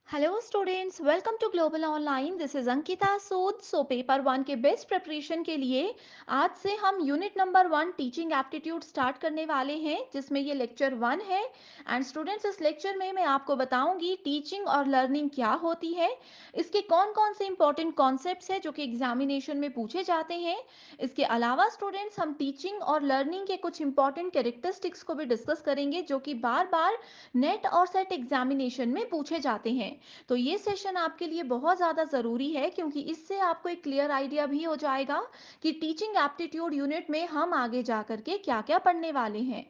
Hello students, welcome to global online. This is Ankita Sood. Paper one के best preparation के लिए आज से हम unit number one teaching aptitude start करने वाले हैं, जिसमें ये लेक्चर वन है। एंड स्टूडेंट्स, इस लेक्चर में मैं आपको बताऊंगी टीचिंग और लर्निंग क्या होती है, इसके कौन कौन से इंपॉर्टेंट कॉन्सेप्ट्स हैं जो कि एग्जामिनेशन में पूछे जाते हैं। इसके अलावा स्टूडेंट्स, हम टीचिंग और लर्निंग के कुछ इंपॉर्टेंट कैरेक्टरिस्टिक्स को भी डिस्कस करेंगे जो कि बार बार नेट और सेट एग्जामिनेशन में पूछे जाते हैं। तो ये सेशन आपके लिए बहुत ज़्यादा ज़रूरी है, क्योंकि इससे आपको एक क्लियर आइडिया भी हो जाएगा कि टीचिंग एप्टीट्यूड यूनिट में हम आगे जा करके क्या क्या पढ़ने वाले हैं।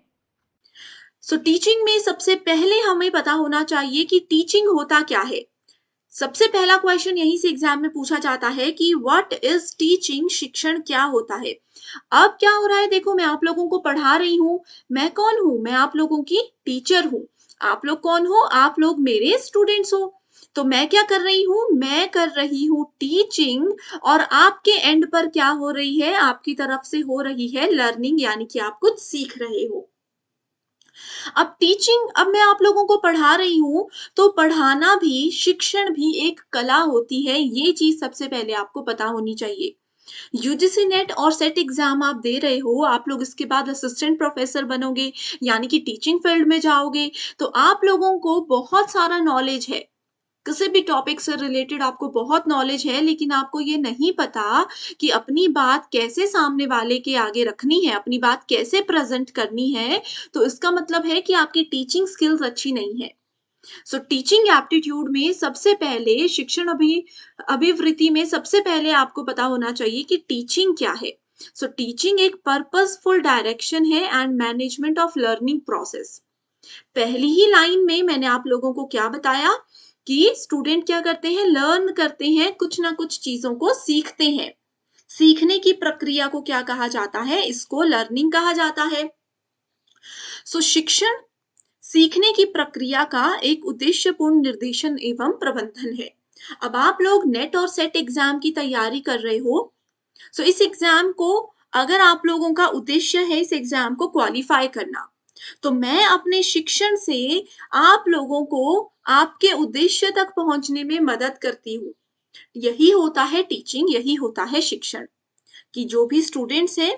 टीचिंग में सबसे पहले हमें पता होना चाहिए कि टीचिंग होता क्या है। सबसे पहला क्वेश्चन यहीं से एग्जाम में पूछा जाता है कि व्हाट इज टीचिंग, शिक्षण क्या होता है। अब क्या हो रहा है, देखो मैं आप लोगों को पढ़ा रही हूँ। मैं कौन हूँ? मैं आप लोगों की टीचर हूँ। आप लोग कौन हो? आप लोग मेरे स्टूडेंट्स हो। तो मैं क्या कर रही हूँ? मैं कर रही हूँ टीचिंग। और आपके एंड पर क्या हो रही है? आपकी तरफ से हो रही है लर्निंग, यानी कि आप कुछ सीख रहे हो। अब टीचिंग, अब मैं आप लोगों को पढ़ा रही हूँ, तो पढ़ाना भी, शिक्षण भी एक कला होती है। ये चीज सबसे पहले आपको पता होनी चाहिए। यूजीसी नेट और सेट एग्जाम आप दे रहे हो, आप लोग इसके बाद असिस्टेंट प्रोफेसर बनोगे, यानी कि टीचिंग फील्ड में जाओगे। तो आप लोगों को बहुत सारा नॉलेज है, किसी भी टॉपिक से रिलेटेड आपको बहुत नॉलेज है, लेकिन आपको ये नहीं पता कि अपनी बात कैसे सामने वाले के आगे रखनी है, अपनी बात कैसे प्रेजेंट करनी है। तो इसका मतलब है कि आपकी टीचिंग स्किल्स अच्छी नहीं है। टीचिंग एप्टीट्यूड में सबसे पहले, शिक्षण अभिवृत्ति में सबसे पहले आपको पता होना चाहिए कि टीचिंग क्या है। टीचिंग एक पर्पसफुल डायरेक्शन है and management of learning process. पहली ही लाइन में मैंने आप लोगों को क्या बताया कि स्टूडेंट क्या करते हैं? लर्न करते हैं, कुछ ना कुछ चीजों को सीखते हैं। सीखने की प्रक्रिया को क्या कहा जाता है? इसको लर्निंग कहा जाता है। शिक्षण सीखने की प्रक्रिया का एक उद्देश्यपूर्ण निर्देशन एवं प्रबंधन है। अब आप लोग नेट और सेट एग्जाम की तैयारी कर रहे हो। इस एग्जाम को, अगर आप लोगों का उद्देश्य है इस एग्जाम को क्वालिफाई करना, तो मैं अपने शिक्षण से आप लोगों को आपके उद्देश्य तक पहुंचने में मदद करती हूँ। यही होता है टीचिंग, यही होता है शिक्षण, कि जो भी स्टूडेंट्स हैं,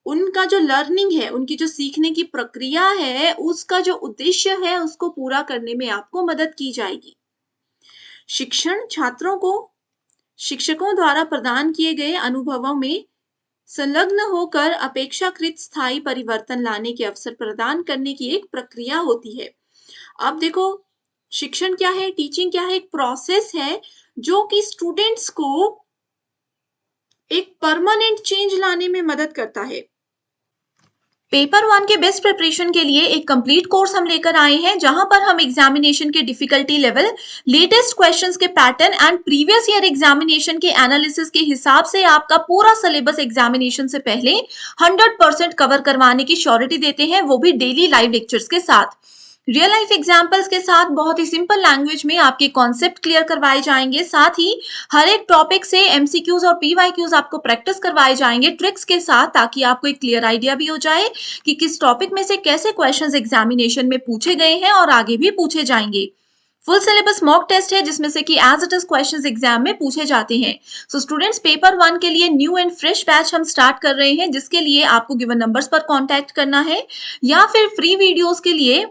उनका जो लर्निंग है, उनकी जो सीखने की प्रक्रिया है, उसका जो उद्देश्य है, उसको पूरा करने में आपको मदद की जाएगी। शिक्षण छात्रों को शिक्षकों द्वारा प्रदान किए गए अनुभवों में संलग्न होकर अपेक्षाकृत स्थायी परिवर्तन लाने के अवसर प्रदान करने की एक प्रक्रिया होती है। अब देखो, शिक्षण क्या है, टीचिंग क्या है? एक प्रोसेस है जो कि स्टूडेंट्स को एक परमानेंट चेंज लाने में मदद करता है। पेपर वन के बेस्ट प्रिपरेशन के लिए एक कंप्लीट कोर्स हम लेकर आए हैं, जहां पर हम एग्जामिनेशन के डिफिकल्टी लेवल, लेटेस्ट क्वेश्चंस के pattern and previous year examination के एनालिसिस के हिसाब से आपका पूरा सिलेबस एग्जामिनेशन से पहले 100% कवर करवाने की श्योरिटी देते हैं, वो भी डेली लाइव लेक्चर्स के साथ। रियल लाइफ एग्जाम्पल्स के साथ बहुत ही सिंपल लैंग्वेज में आपके कॉन्सेप्ट क्लियर करवाए जाएंगे। साथ ही हर एक टॉपिक से एमसीक्यूज और पीवाईक्यूज आपको प्रैक्टिस करवाए जाएंगे ट्रिक्स के साथ, ताकि आपको एक क्लियर आइडिया भी हो जाए कि किस टॉपिक में से कैसे क्वेश्चंस एग्जामिनेशन में पूछे गए हैं और आगे भी पूछे जाएंगे। फुल सिलेबस मॉक टेस्ट है, जिसमें से कि as it is questions exam में पूछे जाते हैं। स्टूडेंट्स, पेपर वन के लिए न्यू एंड फ्रेश बैच हम स्टार्ट कर रहे हैं, जिसके लिए आपको गिवन नंबर्स पर कांटेक्ट करना है, या फिर फ्री वीडियोस के लिए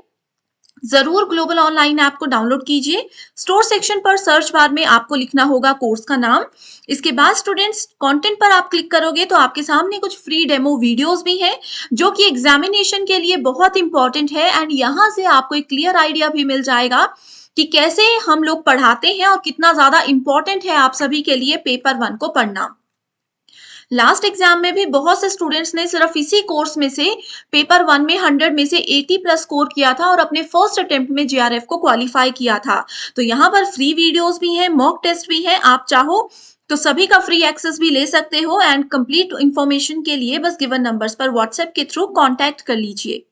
जरूर ग्लोबल ऑनलाइन ऐप को डाउनलोड कीजिए। स्टोर सेक्शन पर सर्च बार में आपको लिखना होगा कोर्स का नाम। इसके बाद स्टूडेंट्स, कंटेंट पर आप क्लिक करोगे तो आपके सामने कुछ फ्री डेमो वीडियोस भी हैं, जो कि एग्जामिनेशन के लिए बहुत इंपॉर्टेंट है। एंड यहाँ से आपको एक क्लियर आइडिया भी मिल जाएगा कि कैसे हम लोग पढ़ाते हैं और कितना ज्यादा इंपॉर्टेंट है आप सभी के लिए पेपर वन को पढ़ना। लास्ट एग्जाम में भी बहुत से स्टूडेंट्स ने सिर्फ इसी कोर्स में से पेपर वन में 100 में से 80 प्लस स्कोर किया था और अपने फर्स्ट अटेम्प्ट में जेआरएफ को क्वालिफाई किया था। तो यहाँ पर फ्री वीडियोस भी हैं, मॉक टेस्ट भी है, आप चाहो तो सभी का फ्री एक्सेस भी ले सकते हो। एंड कंप्लीट इंफॉर्मेशन के लिए बस गिवन नंबर्स पर व्हाट्सएप के थ्रू कॉन्टैक्ट कर लीजिए।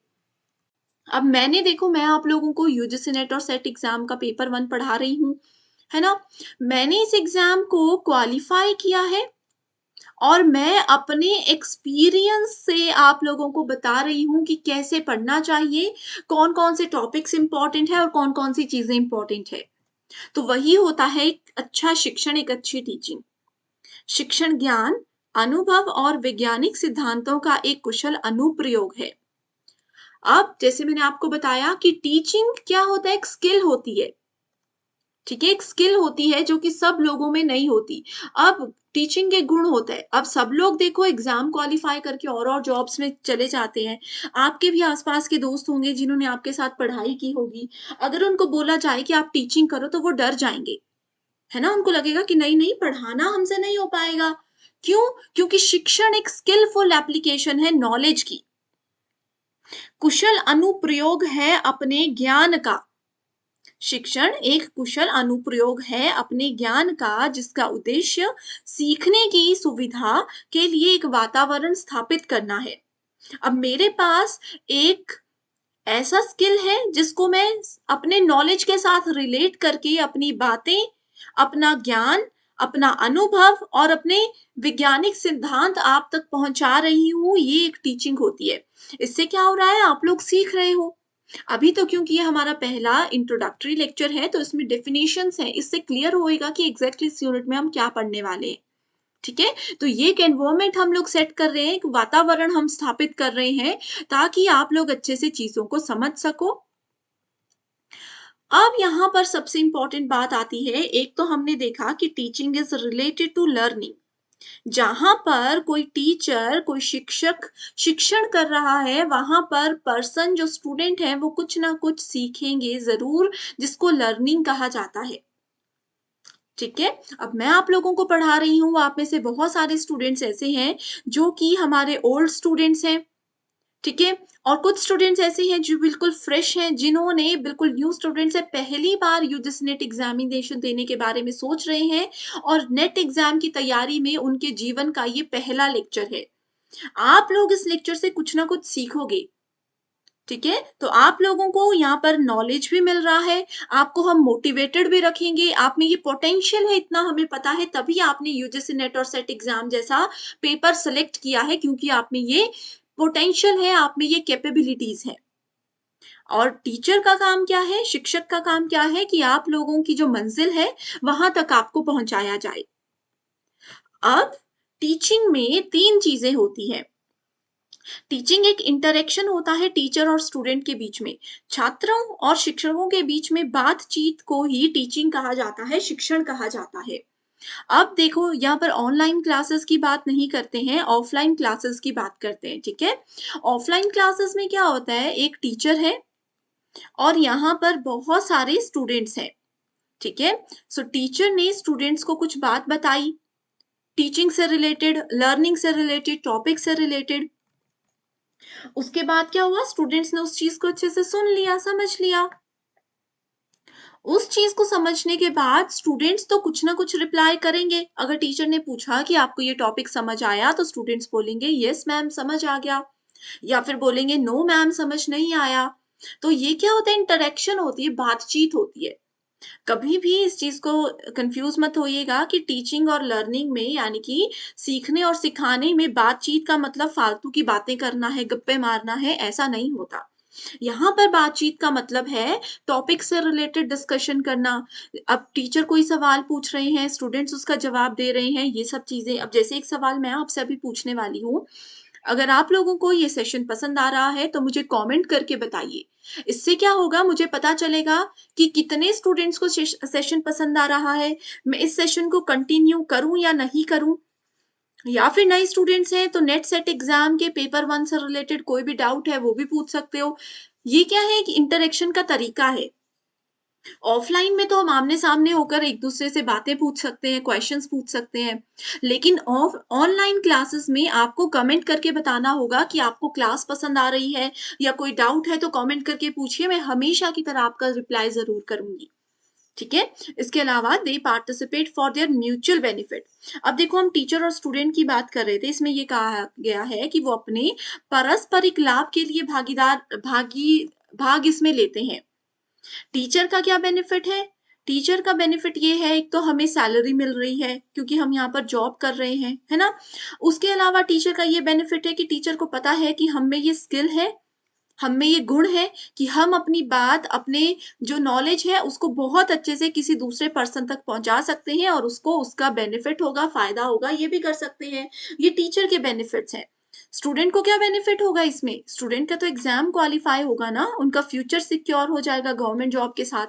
अब मैंने, देखो मैं आप लोगों को यूजीसी नेट और सेट एग्जाम का पेपर वन पढ़ा रही हूँ, है ना। मैंने इस एग्जाम को क्वालिफाई किया है और मैं अपने एक्सपीरियंस से आप लोगों को बता रही हूँ कि कैसे पढ़ना चाहिए, कौन कौन से टॉपिक्स इंपॉर्टेंट है और कौन कौन सी चीजें इंपॉर्टेंट है। तो वही होता है एक अच्छा शिक्षण, एक अच्छी टीचिंग। शिक्षण ज्ञान, अनुभव और वैज्ञानिक सिद्धांतों का एक कुशल अनुप्रयोग है। अब जैसे मैंने आपको बताया कि टीचिंग क्या होता है, एक स्किल होती है, ठीक है? एक स्किल होती है जो कि सब लोगों में नहीं होती। अब टीचिंग के गुण होते हैं। अब सब लोग देखो एग्ज़ाम क्वालीफाई करके और जॉब्स में चले जाते हैं। आपके भी आस-पास के दोस्त होंगे जिन्होंने आपके साथ पढ़ाई की होगी। अगर उनको बोला जाए कि आप टीचिंग करो तो वो डर जाएँगे, है ना? उनको लगेगा कि नहीं-नहीं पढ़ाना हमसे नहीं हो पाएगा। क्यों? क्योंकि शिक्षण एक स्किलफुल एप्लीकेशन है नॉलेज की। कुशल अनुप्रयोग है अपने ज्ञान का। शिक्षण एक कुशल अनुप्रयोग है अपने ज्ञान का जिसका उद्देश्य सीखने की सुविधा के लिए एक वातावरण स्थापित करना है। अब मेरे पास एक ऐसा स्किल है जिसको मैं अपने नॉलेज के साथ रिलेट करके अपनी बातें, अपना ज्ञान, अपना अनुभव और अपने वैज्ञानिक सिद्धांत आप तक पहुंचा रही हूँ, ये एक टीचिंग होती है। इससे क्या हो रहा है, आप लोग सीख रहे हो। अभी तो क्योंकि ये हमारा पहला इंट्रोडक्टरी लेक्चर है तो इसमें डेफिनेशंस हैं, इससे क्लियर होएगा कि एग्जैक्टली इस यूनिट में हम क्या पढ़ने वाले हैं। ठीक है? तो ये एक एनवायरनमेंट हम लोग सेट कर रहे हैं, एक वातावरण हम स्थापित कर रहे हैं ताकि आप लोग अच्छे से चीज़ों को समझ सको। अब यहाँ पर सबसे इम्पोर्टेंट बात आती है, एक तो हमने देखा कि teaching is related to learning. जहाँ पर कोई टीचर, कोई शिक्षक शिक्षण कर रहा है, वहाँ पर पर्सन जो स्टूडेंट है वो कुछ ना कुछ सीखेंगे ज़रूर, जिसको लर्निंग कहा जाता है। ठीक है? अब मैं आप लोगों को पढ़ा रही हूँ, आप में से बहुत सारे स्टूडेंट्स ऐसे हैं जो कि हमारे ओल्ड स्टूडेंट्स हैं, ठीक है? और कुछ स्टूडेंट्स ऐसे हैं जो बिल्कुल फ्रेश हैं, जिन्होंने बिल्कुल न्यू स्टूडेंट्स हैं, पहली बार यूजीसी नेट एग्ज़ामिनेशन देने के बारे में सोच रहे हैं और नेट एग्ज़ाम की तैयारी में उनके जीवन का ये पहला लेक्चर है। आप लोग इस लेक्चर से कुछ ना कुछ सीखोगे। ठीक है? तो आप लोगों को यहाँ पर नॉलेज भी मिल रहा है, आपको हम मोटिवेटेड भी रखेंगे, आप में ये पोटेंशियल है इतना हमें पता है, तभी आपने यूजीसी नेट और सेट एग्ज़ाम जैसा पेपर सेलेक्ट किया है क्योंकि आप में ये पोटेंशियल है, आप में ये कैपेबिलिटीज़ हैं। और टीचर का काम क्या है, शिक्षक का काम क्या है कि आप लोगों की जो मंज़िल है, वहाँ तक आपको पहुँचाया जाए। अब टीचिंग में 3 चीज़ें होती हैं। टीचिंग एक इंटरेक्शन होता है टीचर और स्टूडेंट के बीच में। छात्रों और शिक्षकों के बीच में बातचीत को ही टीचिंग कहा जाता है, शिक्षण कहा जाता है। अब देखो यहाँ पर ऑनलाइन क्लासेस की बात नहीं करते हैं, ऑफलाइन क्लासेस की बात करते हैं, ठीक है? ऑफलाइन क्लासेस में क्या होता है, एक टीचर है और यहाँ पर बहुत सारे स्टूडेंट्स हैं, ठीक है? सो टीचर ने स्टूडेंट्स को कुछ बात बताई, टीचिंग से रिलेटेड, लर्निंग से रिलेटेड, टॉपिक से रिलेटेड। उसके बाद क्या हुआ, स्टूडेंट्स ने उस चीज को अच्छे से सुन लिया, समझ लिया। उस चीज को समझने के बाद स्टूडेंट्स तो कुछ ना कुछ रिप्लाई करेंगे। अगर टीचर ने पूछा कि आपको ये टॉपिक समझ आया तो स्टूडेंट्स बोलेंगे यस मैम समझ आ गया, या फिर बोलेंगे नो मैम समझ नहीं आया। तो ये क्या होता है, इंटरेक्शन होती है, बातचीत होती है। कभी भी इस चीज को कंफ्यूज मत होइएगा कि टीचिंग और लर्निंग में यानी कि सीखने और सिखाने में बातचीत का मतलब फालतू की बातें करना है, गप्पे मारना है, ऐसा नहीं होता। यहाँ पर बातचीत का मतलब है टॉपिक से रिलेटेड डिस्कशन करना। अब टीचर कोई सवाल पूछ रहे हैं, स्टूडेंट्स उसका जवाब दे रहे हैं, ये सब चीजें। अब जैसे एक सवाल मैं आपसे अभी पूछने वाली हूँ, अगर आप लोगों को ये सेशन पसंद आ रहा है तो मुझे कमेंट करके बताइए। इससे क्या होगा, मुझे पता चलेगा कि कितने स्टूडेंट्स को सेशन पसंद आ रहा है, मैं इस सेशन को कंटिन्यू करूं या नहीं करूं। या फिर नए स्टूडेंट्स हैं तो नेट सेट एग्जाम के पेपर 1 से रिलेटेड कोई भी डाउट है वो भी पूछ सकते हो। ये क्या है कि इंटरेक्शन का तरीका है। ऑफलाइन में तो हम आमने-सामने होकर एक-दूसरे से बातें पूछ सकते हैं, क्वेश्चंस पूछ सकते हैं। लेकिन ऑफ ऑनलाइन क्लासेस में आपको कमेंट करके बताना होगा कि आपको क्लास पसंद आ रही है या कोई डाउट है तो कमेंट करके पूछिए, मैं हमेशा की तरह आपका रिप्लाई ज़रूर करूँगी। ठीक है? इसके अलावा दे participate for their mutual benefit. अब देखो हम टीचर और स्टूडेंट की बात कर रहे थे, इसमें ये कहा गया है कि वो अपने पारस्परिक लाभ के लिए भाग इसमें लेते हैं। टीचर का क्या बेनिफिट है? टीचर का बेनिफिट ये है, एक तो हमें सैलरी मिल रही है क्योंकि हम यहाँ पर जॉब कर रहे हैं, है ना? उसके अलावा टीचर का ये बेनिफिट है कि टीचर को पता है कि हम में ये स्किल है, हम में ये गुण है कि हम अपनी बात, अपने जो नॉलेज है उसको बहुत अच्छे से किसी दूसरे पर्सन तक पहुँचा सकते हैं और उसको उसका बेनिफिट होगा, फ़ायदा होगा, ये भी कर सकते हैं। ये टीचर के बेनिफिट्स हैं। स्टूडेंट को क्या बेनिफिट होगा इसमें? स्टूडेंट का तो एग्ज़ाम क्वालीफाई होगा ना, उनका फ्यूचर सिक्योर हो जाएगा गवर्नमेंट जॉब के साथ।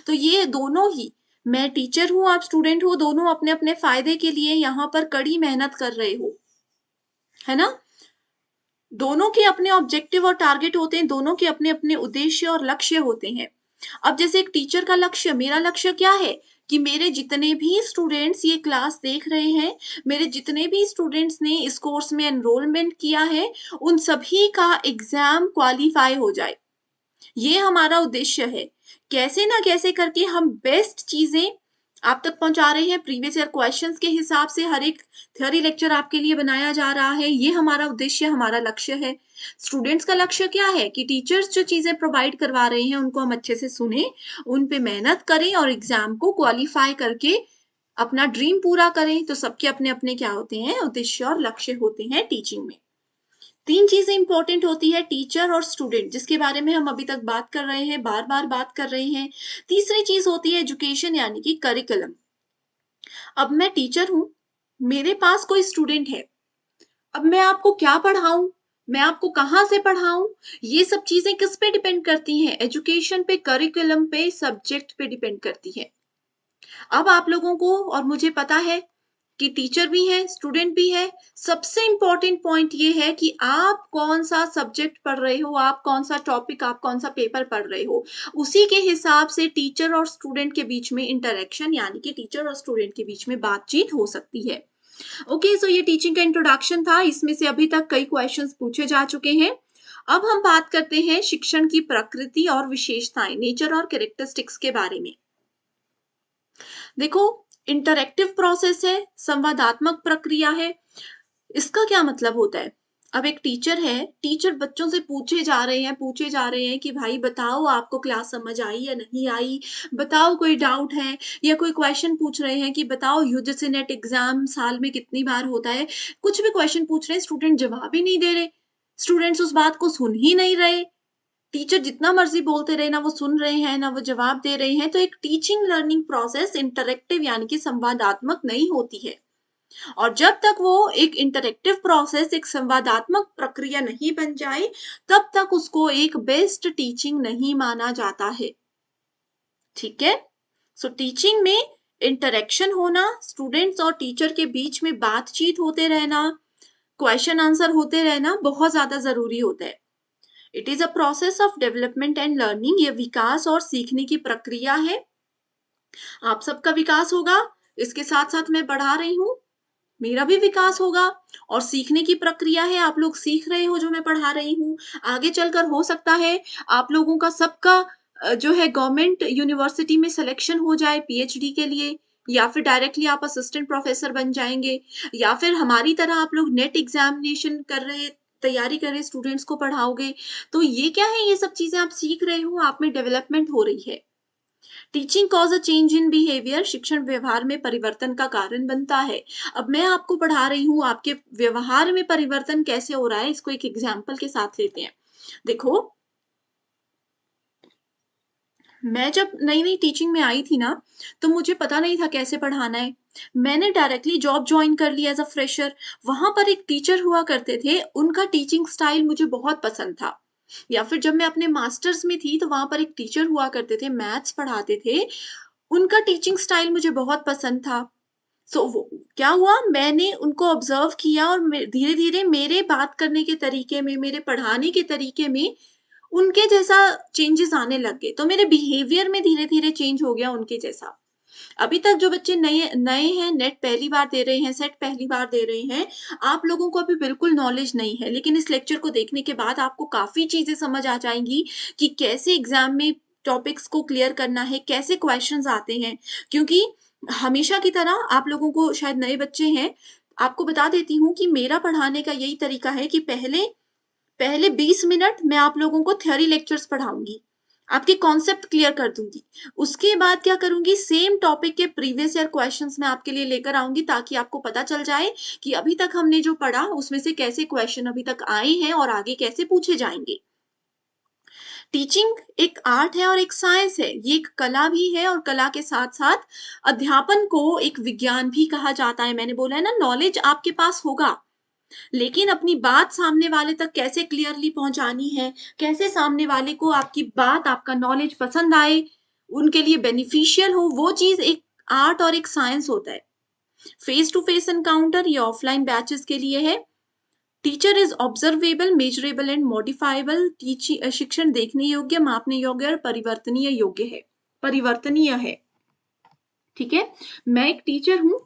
तो ये दोनों ही, मैं टीचर हूँ, आप स्टूडेंट हो, दोनों अपने-अपने फ़ायदे के लिए यहाँ पर कड़ी मेहनत कर रहे हो, है ना? दोनों के अपने ऑब्जेक्टिव और टारगेट होते हैं, दोनों के अपने-अपने उद्देश्य और लक्ष्य होते हैं। अब जैसे एक टीचर का लक्ष्य, मेरा लक्ष्य क्या है कि मेरे जितने भी स्टूडेंट्स ये क्लास देख रहे हैं, मेरे जितने भी स्टूडेंट्स ने इस कोर्स में एनरोलमेंट किया है, उन सभी का एग्ज़ाम क्वालीफाई हो जाए। ये हमारा उद्देश्य है। कैसे ना कैसे करके हम बेस्ट चीज़ें आप तक पहुँचा रहे हैं, प्रीवियस ईयर क्वेश्चंस के हिसाब से हर एक थ्योरी लेक्चर आपके लिए बनाया जा रहा है, ये हमारा उद्देश्य, हमारा लक्ष्य है। स्टूडेंट्स का लक्ष्य क्या है कि टीचर्स जो चीज़ें प्रोवाइड करवा रहे हैं, उनको हम अच्छे से सुनें, उन पे मेहनत करें और एग्ज़ाम को क्वालीफाई करके अपना ड्रीम पूरा करें। तो सबके अपने-अपने क्या होते हैं, उद्देश्य और लक्ष्य होते हैं टीचिंग में। 3 चीज़ें इम्पोर्टेंट होती है टीचर और स्टूडेंट, जिसके बारे में हम अभी तक बात कर रहे हैं, बार-बार बात कर रहे हैं। तीसरी चीज़ होती है एजुकेशन यानी कि करिकुलम। अब मैं टीचर हूँ, मेरे पास कोई स्टूडेंट है, अब मैं आपको क्या पढ़ाऊँ? मैं आपको कहाँ से पढ़ाऊँ? ये सब चीज़ें किस पे डिपेंड करती हैं? एजुकेशन पे, करिकुलम पे, सब्जेक्ट पे डिपेंड करती हैं। अब आप लोगों को और मुझे पता है कि टीचर भी हैं, स्टूडेंट भी है। सबसे इम्पोर्टेंट पॉइंट ये है कि आप कौन-सा सब्जेक्ट पढ़ रहे हो, आप कौन-सा टॉपिक, आप कौन-सा पेपर पढ़ रहे हो। उसी के हिसाब से टीचर और स्टूडेंट के बीच में इंटरैक्शन यानी कि टीचर और स्टूडेंट के बीच में बातचीत हो सकती है। ओके, सो ये टीचिंग का इंट्रोडक्शन था। इसमें से अभी तक कई क्वेश्चंस पूछे जा चुके हैं। अब हम बात करते हैं शिक्षण की प्रकृति और विशेषताएँ, नेचर और कैरेक्टरिस्टिक्स के बारे में। देखो, इंटरैक्टिव प्रोसेस है, संवादात्मक प्रक्रिया है। इसका क्या मतलब होता है? अब एक टीचर है, टीचर बच्चों से पूछे जा रहे हैं कि भाई बताओ आपको क्लास समझ आई या नहीं आई? बताओ कोई डाउट है या कोई क्वेश्चन पूछ रहे हैं कि बताओ यूजीसी नेट एग्ज़ाम साल में कितनी बार होता है? कुछ भी क्वेश्चन पूछ रहे हैं, स्टूडेंट जवाब ही नहीं दे रहे। स्टूडेंट्स उस बात को सुन ही नहीं रहे। टीचर जितना मर्ज़ी बोलते रहे, ना वो सुन रहे हैं, ना वो जवाब दे रहे हैं, तो एक टीचिंग लर्निंग प्रोसेस इंटरैक्टिव यानी कि संवादात्मक नहीं होती है। और जब तक वो एक इंटरैक्टिव प्रोसेस, एक संवादात्मक प्रक्रिया नहीं बन जाए, तब तक उसको एक बेस्ट टीचिंग नहीं माना जाता है। ठीक है? सो टीचिंग में इंटरैक्शन होना, स्टूडेंट्स और टीचर के बीच में बातचीत होते रहना, क्वेश्चन आंसर होते रहना बहुत ज़्यादा ज़रूरी होता है। It is a process of development and learning, ये विकास और सीखने की प्रक्रिया है। आप सबका विकास होगा, इसके साथ-साथ मैं बढ़ा रही हूँ, मेरा भी विकास होगा और सीखने की प्रक्रिया है, आप लोग सीख रहे हो जो मैं पढ़ा रही हूँ। आगे चलकर हो सकता है आप लोगों का सबका जो है गवर्नमेंट यूनिवर्सिटी में सिलेक्शन हो जाए पीएचडी के लिए या फिर डायरेक्टली आप असिस्टेंट प्रोफेसर बन जाएँगे या फिर हमारी तरह आप लोग नेट एग्ज़ामिनेशन कर रहे तैयारी कर रहे स्टूडेंट्स को पढ़ाओगे। तो ये क्या है, ये सब चीज़ें आप सीख रहे हो, आप में डेवलपमेंट हो रही है। Teaching cause a change in behaviour, शिक्षण व्यवहार में परिवर्तन का कारण बनता है। अब मैं आपको पढ़ा रही हूँ, आपके व्यवहार में परिवर्तन कैसे हो रहा है, इसको एक एग्जाम्पल के साथ लेते हैं। देखो, मैं जब नई-नई टीचिंग में आई थी ना, तो मुझे पता नहीं था कैसे पढ़ाना है। मैंने डायरेक्टली जॉब जॉइन कर लिया एज़ अ फ्रेशर। वहाँ पर एक टीचर हुआ करते थे, उनका टीचिंग स्टाइल मुझे बहुत पसंद था। या फिर जब मैं अपने मास्टर्स में थी, तो वहाँ पर एक टीचर हुआ करते थे, मैथ्स पढ़ाते थे। उनका टीचिंग स्टाइल मुझे बहुत पसंद था। सो वो क्या हुआ, मैंने उनको ऑब्ज़र्व किया और मे धीरे-धीरे मेरे बात करने के तरीके में, मेरे पढ़ाने के तरीके में उनके जैसा चेंजेस आने लग गए। तो मेरे बिहेवियर में धीरे-धीरे चेंज हो गया उनके जैसा। अभी तक जो बच्चे नए नए हैं, नेट पहली बार दे रहे हैं, सेट पहली बार दे रहे हैं, आप लोगों को अभी बिल्कुल नॉलेज नहीं है। लेकिन इस लेक्चर को देखने के बाद आपको काफ़ी चीज़ें समझ आ जाएँगी कि कैसे एग्ज़ाम में टॉपिक्स को क्लियर करना है, कैसे क्वेश्चन्स आते हैं। क्योंकि हमेशा की तरह आप लोगों को शायद नए बच्चे हैं, आपको बता देती हूँ कि मेरा पढ़ाने का यही तरीका है कि पहले पहले 20 मिनट मैं आप लोगों को थ्योरी लेक्चर्स पढ़ाऊँगी, आपके कॉन्सेप्ट क्लियर कर दूँगी। उसके बाद क्या करूँगी, सेम टॉपिक के प्रीवियस ईयर क्वेश्चन्स मैं आपके लिए लेकर आऊँगी ताकि आपको पता चल जाए कि अभी तक हमने जो पढ़ा उसमें से कैसे क्वेश्चन अभी तक आए हैं और आगे कैसे पूछे जाएँगे। टीचिंग एक आर्ट है और एक साइंस है। ये एक कला भी है और कला के साथ-साथ अध्यापन को एक विज्ञान भी कहा जाता है। मैंने बोला है ना, नॉलेज आपके पास होगा, लेकिन अपनी बात सामने वाले तक कैसे क्लियरली पहुँचानी है, कैसे सामने वाले को आपकी बात, आपका नॉलेज पसंद आए, उनके लिए बेनिफिशियल हो, वो चीज़ एक आर्ट और एक साइंस होता है। फेस टू फेस एनकाउंटर ये ऑफलाइन बैचेस के लिए है। Teacher is observable, measurable and modifiable. शिक्षण देखने योग्य, मापने योग्य और परिवर्तनीय है। ठीक है, मैं एक टीचर हूँ।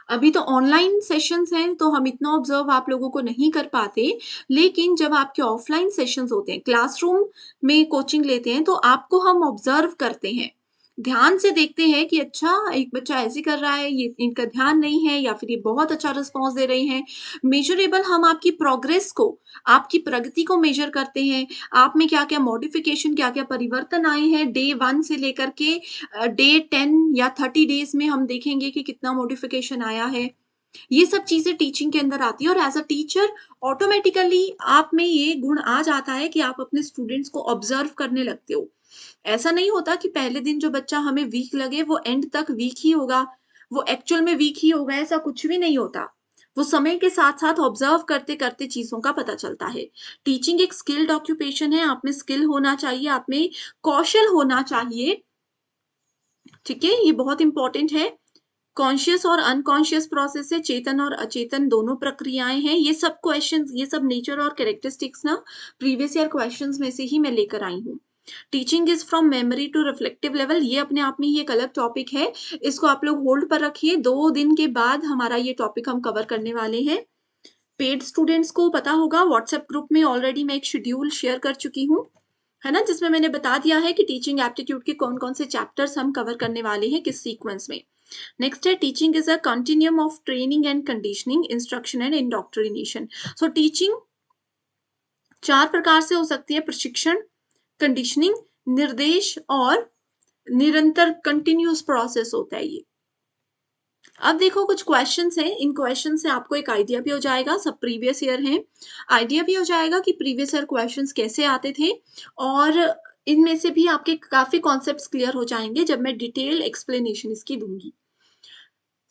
अभी तो ऑनलाइन सेशंस हैं, तो हम इतना ऑब्जर्व आप लोगों को नहीं कर पाते, लेकिन जब आपके ऑफलाइन सेशंस होते हैं, क्लासरूम में कोचिंग लेते हैं, तो आपको हम ऑब्जर्व करते हैं, ध्यान से देखते हैं कि अच्छा एक बच्चा ऐसे कर रहा है, ये इनका ध्यान नहीं है या फिर ये बहुत अच्छा रिस्पॉन्स दे रहे हैं। मेजरेबल, हम आपकी प्रोग्रेस को, आपकी प्रगति को मेजर करते हैं, आप में क्या-क्या मॉडिफिकेशन, क्या-क्या परिवर्तन आए हैं डे 1 से लेकर के डे 10 या 30 डेज़ में हम देखेंगे कि कितना मॉडिफिकेशन आया है। ये सब चीज़ें टीचिंग के अंदर आती है और एज़ अ टीचर ऑटोमैटिकली आप में ये गुण आ जाता है कि आप अपने स्टूडेंट्स को ऑब्ज़र्व करने लगते हो। ऐसा नहीं होता कि पहले दिन जो बच्चा हमें वीक लगे वो एंड तक वीक ही होगा, वो एक्चुअल में वीक ही होगा, ऐसा कुछ भी नहीं होता। वो समय के साथ-साथ ऑब्ज़र्व करते-करते चीज़ों का पता चलता है। टीचिंग एक स्किल्ड ऑक्यूपेशन है, आप में स्किल होना चाहिए, आप में कौशल होना चाहिए, ठीक है? ये बहुत इम्पोर्टेंट है। कॉन्शियस और अनकॉन्शियस प्रोसेस है, चेतन और अचेतन दोनों प्रक्रियाएँ हैं। ये सब क्वेश्चंस, ये सब नेचर और कैरेक्टरिस्टिक्स ना प्रीवियस ईयर क्वेश्चंस में से ही मैं लेकर आई हूँ। Teaching is from memory to reflective level, ये अपने आप में ही एक अलग टॉपिक है। इसको आप लोग होल्ड पर रखिए, 2 दिन के बाद हमारा ये टॉपिक हम कवर करने वाले हैं। पेड स्टूडेंट्स को पता होगा, व्हाट्सएप ग्रुप में ऑलरेडी मैं एक शेड्यूल शेयर कर चुकी हूँ, है ना? जिसमें मैंने बता दिया है कि टीचिंग एप्टीट्यूड के कौन-कौन से चैप्टर्स हम कवर करने वाले हैं, किस सीक्वेंस में। नेक्स्ट है, teaching is a continuum of training and conditioning, instruction and indoctrination. So teaching 4 प्रकार से हो सकती है: प्रशिक्षण, कंडीशनिंग, निर्देश और निरंतर कंटिन्यूअस प्रोसेस होता है ये। अब देखो कुछ क्वेश्चंस हैं, इन क्वेश्चन से आपको एक आइडिया भी हो जाएगा, सब प्रीवियस ईयर हैं। आइडिया भी हो जाएगा कि प्रीवियस ईयर क्वेश्चंस कैसे आते थे और इनमें से भी आपके काफ़ी कॉन्सेप्ट्स क्लियर हो जाएँगे जब मैं डिटेल एक्सप्लेनेशन इसकी दूँगी।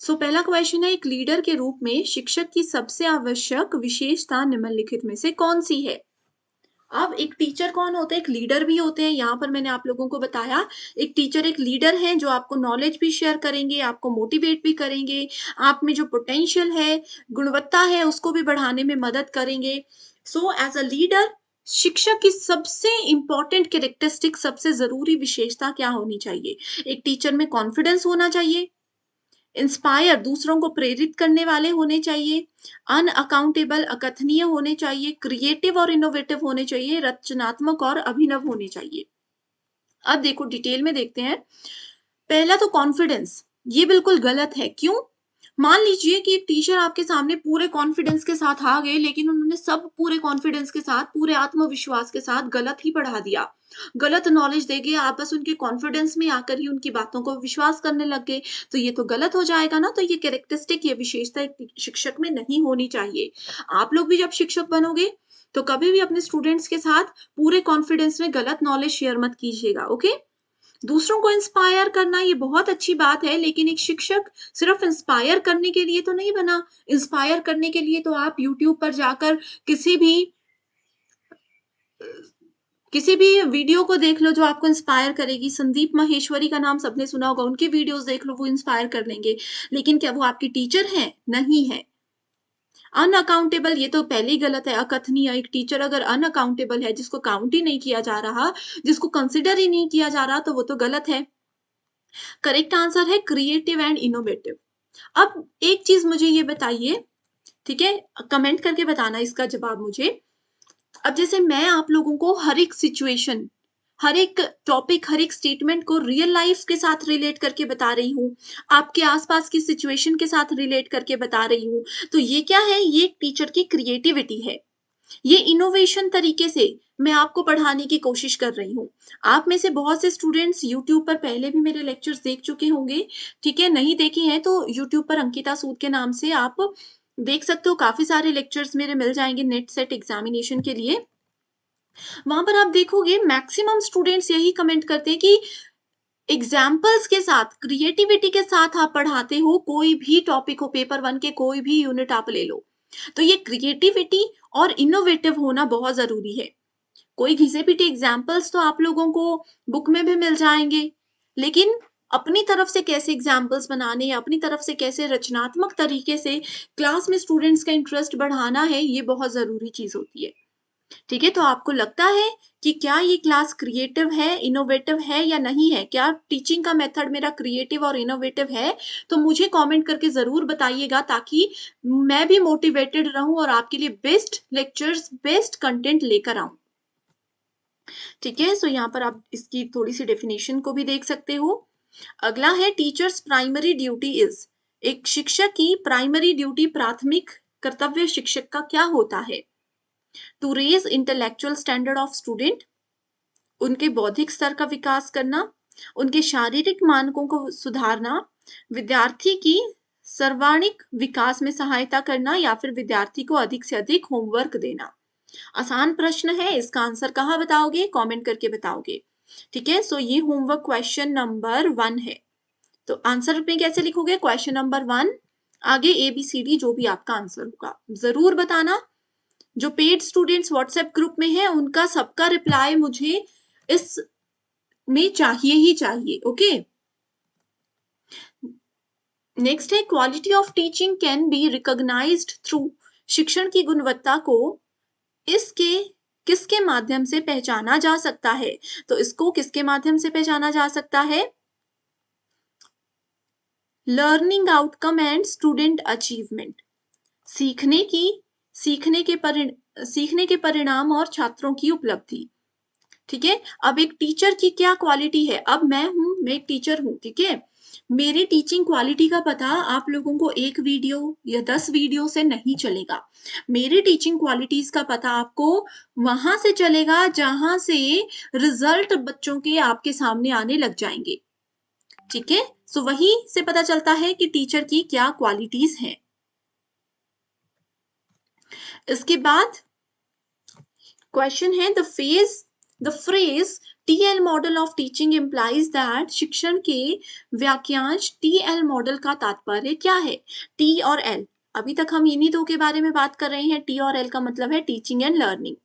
पहला क्वेश्चन है, एक लीडर के रूप में शिक्षक की सबसे आवश्यक विशेषता निम्नलिखित में से कौन-सी है? अब एक टीचर कौन होते हैं? एक लीडर भी होते हैं। यहाँ पर मैंने आप लोगों को बताया, एक टीचर एक लीडर हैं जो आपको नॉलेज भी शेयर करेंगे, आपको मोटिवेट भी करेंगे, आप में जो पोटेंशियल है, गुणवत्ता है, उसको भी बढ़ाने में मदद करेंगे। एज़ अ लीडर, शिक्षक की सबसे इम्पोर्टेंट कैरेक्टरिस्टिक, सबसे ज़रूरी विशेषता क्या होनी चाहिए? एक टीचर में कॉन्फिडेंस होना चाहिए, इंस्पायर दूसरों को प्रेरित करने वाले होने चाहिए, अनअकाउंटेबल अकथनीय होने चाहिए, क्रिएटिव और इनोवेटिव होने चाहिए, रचनात्मक और अभिनव होने चाहिए। अब देखो डिटेल में देखते हैं। पहला तो कॉन्फिडेंस, ये बिल्कुल गलत है। क्यों? मान लीजिए कि एक टीचर आपके सामने पूरे कॉन्फिडेंस के साथ आ गए, लेकिन उन्होंने सब पूरे कॉन्फिडेंस के साथ, पूरे आत्मविश्वास के साथ गलत ही पढ़ा दिया। गलत नॉलेज दे गए, आप बस उनके कॉन्फिडेंस में आकर ही उनकी बातों को विश्वास करने लग गए, तो ये तो गलत हो जाएगा ना। तो ये कैरेक्टरिस्टिक, ये विशेषता एक शिक्षक में नहीं होनी चाहिए। आप लोग भी जब शिक्षक बनोगे, तो कभी भी अपने स्टूडेंट्स के साथ पूरे कॉन्फिडेंस में गलत नॉलेज शेयर मत कीजिएगा, ओके? दूसरों को इंस्पायर करना ये बहुत अच्छी बात है, लेकिन एक शिक्षक सिर्फ इंस्पायर करने के लिए तो नहीं बना। इंस्पायर करने के लिए तो आप यूट्यूब पर जाकर किसी भी किसी भी वीडियो को देख लो जो आपको इंस्पायर करेगी। संदीप माहेश्वरी का नाम सबने सुना होगा, उनकी वीडियोस देख लो, वो इंस्पायर कर लेंगे। लेकिन क्या वो आपकी टीचर हैं? नहीं है। अनअकाउंटेबल, ये तो पहले ही गलत है। अकथनीय, एक टीचर अगर अनअकाउंटेबल है, जिसको काउंट ही नहीं किया जा रहा, जिसको कंसिडर ही नहीं किया जा रहा, तो वो तो गलत है। करेक्ट आंसर है क्रिएटिव एंड इनोवेटिव। अब एक चीज मुझे ये बताइए, ठीक है? कमेंट करके बताना इसका जवाब मुझे। अब जैसे मैं आप लोगों को हर एक सिचुएशन, हर एक टॉपिक, हर एक स्टेटमेंट को रियल लाइफ के साथ रिलेट करके बता रही हूँ, आपके आसपास की सिचुएशन के साथ रिलेट करके बता रही हूँ, तो ये क्या है? ये एक टीचर की क्रिएटिविटी है। ये इनोवेशन तरीके से मैं आपको पढ़ाने की कोशिश कर रही हूँ। आप में से बहुत से स्टूडेंट्स यूट्यूब पर पहले भी मेरे लेक्चर्स देख चुके होंगे, ठीक है? नहीं देखे हैं तो यूट्यूब पर अंकिता सूद के नाम से आप देख सकते हो, काफ़ी सारे लेक्चर्स मेरे मिल जाएँगे नेट सेट एग्ज़ामिनेशन के लिए। वहां पर आप देखोगे मैक्सिमम स्टूडेंट्स यही कमेंट करते हैं कि एग्जाम्पल्स के साथ, क्रिएटिविटी के साथ आप पढ़ाते हो, कोई भी टॉपिक हो, पेपर वन के कोई भी यूनिट आप ले लो, तो ये क्रिएटिविटी और इनोवेटिव होना बहुत जरूरी है। कोई घिसे पिटे एग्जाम्पल्स तो आप लोगों को बुक में भी मिल जाएंगे, लेकिन अपनी तरफ से कैसे एग्जाम्पल्स बनाने, अपनी तरफ से कैसे रचनात्मक तरीके से क्लास में स्टूडेंट्स का इंटरेस्ट बढ़ाना है, ये बहुत जरूरी चीज होती है। ठीक है, तो आपको लगता है कि क्या ये क्लास क्रिएटिव है, इनोवेटिव है या नहीं है? क्या टीचिंग का मेथड मेरा क्रिएटिव और इनोवेटिव है? तो मुझे कमेंट करके ज़रूर बताइएगा, ताकि मैं भी मोटिवेटेड रहूं और आपके लिए बेस्ट लेक्चर्स, बेस्ट कंटेंट लेकर आऊं। ठीक है, सो यहाँ पर आप इसकी थोड़ी सी डेफिनेशन को भी देख सकते हो। अगला है टीचर्स प्राइमरी ड्यूटी इज। एक शिक्षक की प्राइमरी ड्यूटी, प्राथमिक कर्तव्य शिक्षक का क्या होता है? To raise intellectual standard of student, उनके बौद्धिक स्तर का विकास करना, उनके शारीरिक मानकों को सुधारना, विद्यार्थी की सर्वांगीण विकास में सहायता करना, या फिर विद्यार्थी को अधिक से अधिक होमवर्क देना। आसान प्रश्न है, इसका आंसर कहाँ बताओगे? कमेंट करके बताओगे। ठीक है, सो ये होमवर्क क्वेश्चन नंबर 1 है। तो आंसर में कैसे लिखोगे? क्वेश्चन नंबर 1, आगे ABCD जो भी आपका आंसर होगा जरूर बताना। जो पेड स्टूडेंट्स व्हाट्सएप ग्रुप में है, उनका सबका रिप्लाई मुझे इस में चाहिए ही चाहिए। ओके, नेक्स्ट है quality of teaching can be recognised through. शिक्षण की गुणवत्ता को इसके किसके माध्यम से पहचाना जा सकता है? तो इसको किसके माध्यम से पहचाना जा सकता है? Learning outcome and student achievement. सीखने की सीखने के सीखने के परिणाम और छात्रों की उपलब्धि। ठीक है, अब एक टीचर की क्या क्वालिटी है? अब मैं एक टीचर हूं, ठीक है, मेरी टीचिंग क्वालिटी का पता आप लोगों को एक वीडियो या 10 वीडियो से नहीं चलेगा। मेरी टीचिंग क्वालिटीज का पता आपको वहां से चलेगा जहां से रिजल्ट बच्चों के आपके सामने आने लग जाएंगे। ठीक है, सो वही से पता चलता है कि टीचर की क्या क्वालिटीज हैं। इसके बाद क्वेश्चन है the phrase TL model of teaching implies that. शिक्षण के वाक्यांश टीएल मॉडल का तात्पर्य क्या है? टी और एल, अभी तक हम इन्हीं दो के बारे में बात कर रहे हैं। टी और एल का मतलब है teaching and learning.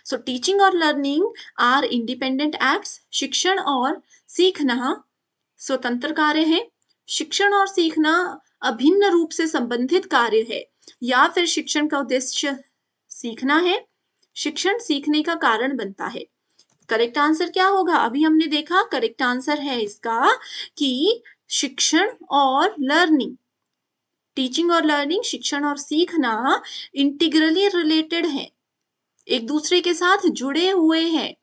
So teaching और लर्निंग आर इंडिपेंडेंट एक्ट्स। शिक्षण और सीखना स्वतंत्र कार्य है। शिक्षण और सीखना अभिन्न रूप से संबंधित कार्य है, या फिर शिक्षण का उद्देश्य सीखना है, शिक्षण सीखने का कारण बनता है। करेक्ट आंसर क्या होगा? अभी हमने देखा करेक्ट आंसर है इसका कि शिक्षण और लर्निंग, टीचिंग और लर्निंग, शिक्षण और सीखना इंटीग्रली रिलेटेड है, एक दूसरे के साथ जुड़े हुए हैं।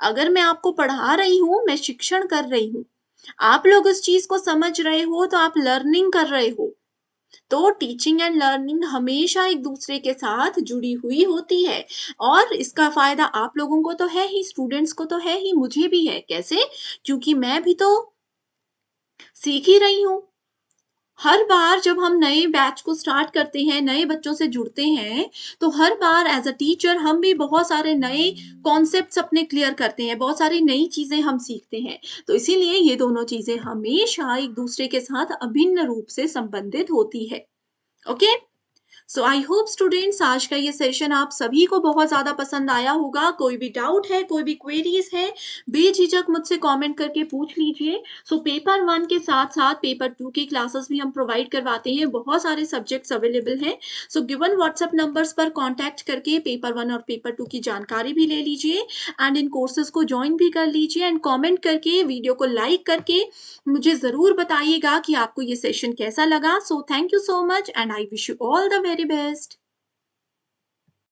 अगर मैं आपको पढ़ा रही हूं, मैं शिक्षण कर रही हूं, आप लोग उस चीज को समझ रहे हो तो आप लर्निंग कर रहे हो। तो टीचिंग एंड लर्निंग हमेशा एक दूसरे के साथ जुड़ी हुई होती है, और इसका फायदा आप लोगों को तो है ही, स्टूडेंट्स को तो है ही, मुझे भी है। कैसे? क्योंकि मैं भी तो सीख ही रही हूँ। हर बार जब हम नए बैच को स्टार्ट करते हैं, नए बच्चों से जुड़ते हैं, तो हर बार एज अ टीचर हम भी बहुत सारे नए कॉन्सेप्ट्स अपने क्लियर करते हैं, बहुत सारी नई चीजें हम सीखते हैं। तो इसीलिए ये दोनों चीजें हमेशा एक दूसरे के साथ अभिन्न रूप से संबंधित होती है। Okay, so I hope students आज का ये सेशन आप सभी को बहुत ज़्यादा पसंद आया होगा। कोई भी डाउट है, कोई भी क्वेरीज है, बेझिझक मुझसे कमेंट करके पूछ लीजिए। सो पेपर 1 के साथ साथ पेपर 2 की क्लासेस भी हम प्रोवाइड करवाते हैं, बहुत सारे सब्जेक्ट्स अवेलेबल हैं। सो गिवन व्हाट्सएप नंबर्स पर कॉन्टैक्ट करके पेपर 1 और पेपर 2 की जानकारी भी ले लीजिए, एंड इन कोर्सेज को ज्वाइन भी कर लीजिए, एंड कॉमेंट करके, वीडियो को लाइक करके मुझे ज़रूर बताइएगा कि आपको ये सेशन कैसा लगा। So thank you so much and I wish you all the very best.